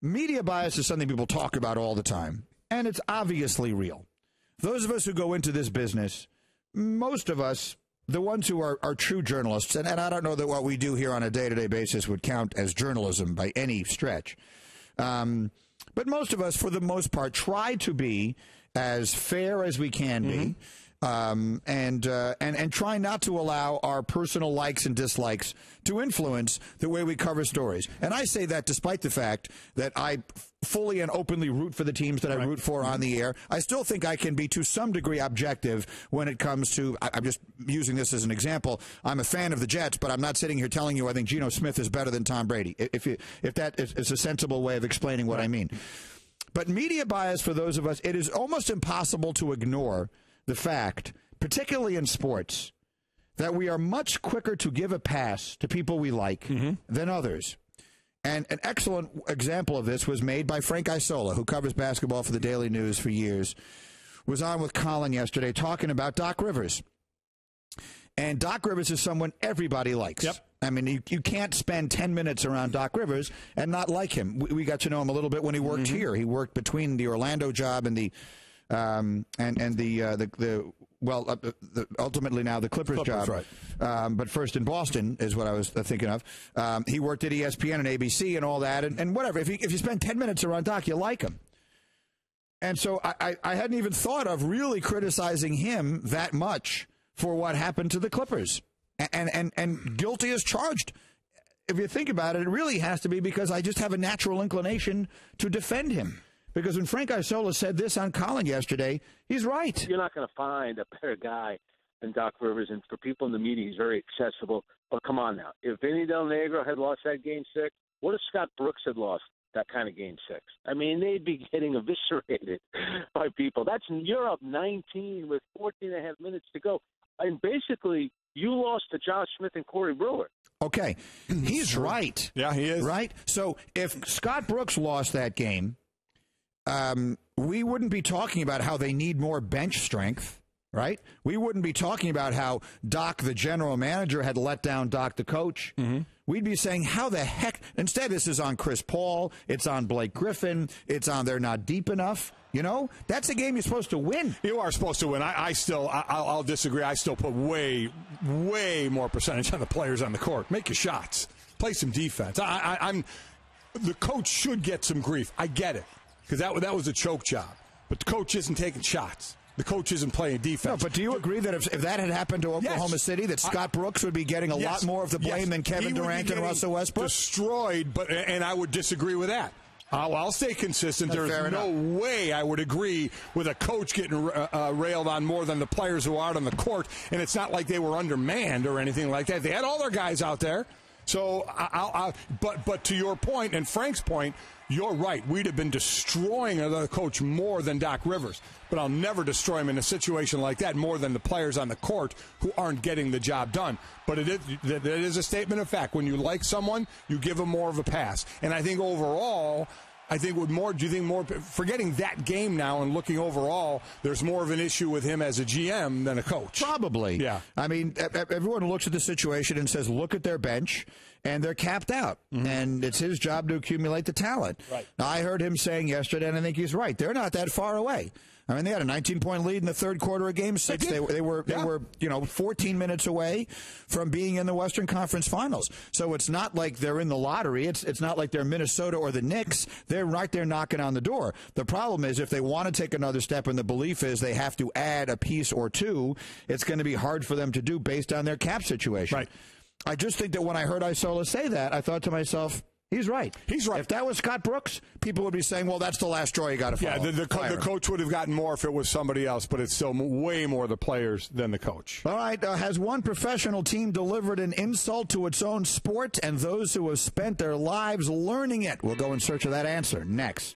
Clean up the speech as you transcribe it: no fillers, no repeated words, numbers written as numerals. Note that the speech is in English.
Media bias is something people talk about all the time, and it's obviously real. Those of us who go into this business, most of us, the ones who are true journalists, and I don't know that what we do here on a day-to-day basis would count as journalism by any stretch, but most of us, for the most part, try to be as fair as we can be. And try not to allow our personal likes and dislikes to influence the way we cover stories. And I say that despite the fact that I fully and openly root for the teams that I root for on the air. I still think I can be to some degree objective when it comes to, I'm just using this as an example. I'm a fan of the Jets, but I'm not sitting here telling you I think Geno Smith is better than Tom Brady. If that is a sensible way of explaining what I mean. But media bias, for those of us, it is almost impossible to ignore the fact, particularly in sports, that we are much quicker to give a pass to people we like than others. And an excellent example of this was made by Frank Isola, who covers basketball for the Daily News for years, was on with Colin yesterday talking about Doc Rivers. And Doc Rivers is someone everybody likes. Yep. I mean, you can't spend 10 minutes around Doc Rivers and not like him. We got to know him a little bit when he worked here. He worked between the Orlando job and the ultimately now the Clippers job. Right. But first in Boston is what I was thinking of. He worked at ESPN and ABC and all that, and whatever. If you spend 10 minutes around Doc, you like him. And so I hadn't even thought of really criticizing him that much for what happened to the Clippers. And guilty as charged. If you think about it, it really has to be because I just have a natural inclination to defend him. Because when Frank Isola said this on Colin yesterday, he's right. You're not going to find a better guy than Doc Rivers. And for people in the media, he's very accessible. But come on now. If Vinny Del Negro had lost that Game 6, what if Scott Brooks had lost that kind of Game 6? I mean, they'd be getting eviscerated by people. You're up 19 with 14 and a half minutes to go. And basically, you lost to Josh Smith and Corey Brewer. Okay. He's right. Yeah, he is. Right? So if Scott Brooks lost that game, we wouldn't be talking about how they need more bench strength, right? We wouldn't be talking about how Doc, the general manager, had let down Doc, the coach. We'd be saying, how the heck? Instead, this is on Chris Paul. It's on Blake Griffin. It's on they're not deep enough. You know, that's a game you're supposed to win. You are supposed to win. I'll disagree. I still put way more percentage on the players on the court. Make your shots. Play some defense. The coach should get some grief. I get it. Because that was a choke job. But the coach isn't taking shots. The coach isn't playing defense. No, but do you agree that if that had happened to Oklahoma City, that Scott Brooks would be getting a lot more of the blame than Kevin Durant and Russell Westbrook? Destroyed, and I would disagree with that. I'll stay consistent. There's no way I would agree with a coach getting railed on more than the players who are out on the court. And it's not like they were undermanned or anything like that. They had all their guys out there. So, but to your point and Frank's point, you're right. We'd have been destroying the coach more than Doc Rivers. But I'll never destroy him in a situation like that more than the players on the court who aren't getting the job done. But it is a statement of fact. When you like someone, you give them more of a pass. And I think overall, forgetting that game now and looking overall, there's more of an issue with him as a GM than a coach. Probably. Yeah. I mean, everyone looks at the situation and says, look at their bench, and they're capped out. And it's his job to accumulate the talent. Right. Now, I heard him saying yesterday, and I think he's right. They're not that far away. I mean, they had a 19-point lead in the third quarter of Game 6. They were 14 minutes away from being in the Western Conference Finals. So it's not like they're in the lottery. It's not like they're Minnesota or the Knicks. They're right there knocking on the door. The problem is if they want to take another step, and the belief is they have to add a piece or two, it's going to be hard for them to do based on their cap situation. Right. I just think that when I heard Isola say that, I thought to myself, he's right. He's right. If that was Scott Brooks, people would be saying, well, that's the last straw you got to follow. Yeah, the coach would have gotten more if it was somebody else, but it's still way more the players than the coach. All right. Has one professional team delivered an insult to its own sport and those who have spent their lives learning it? We'll go in search of that answer next.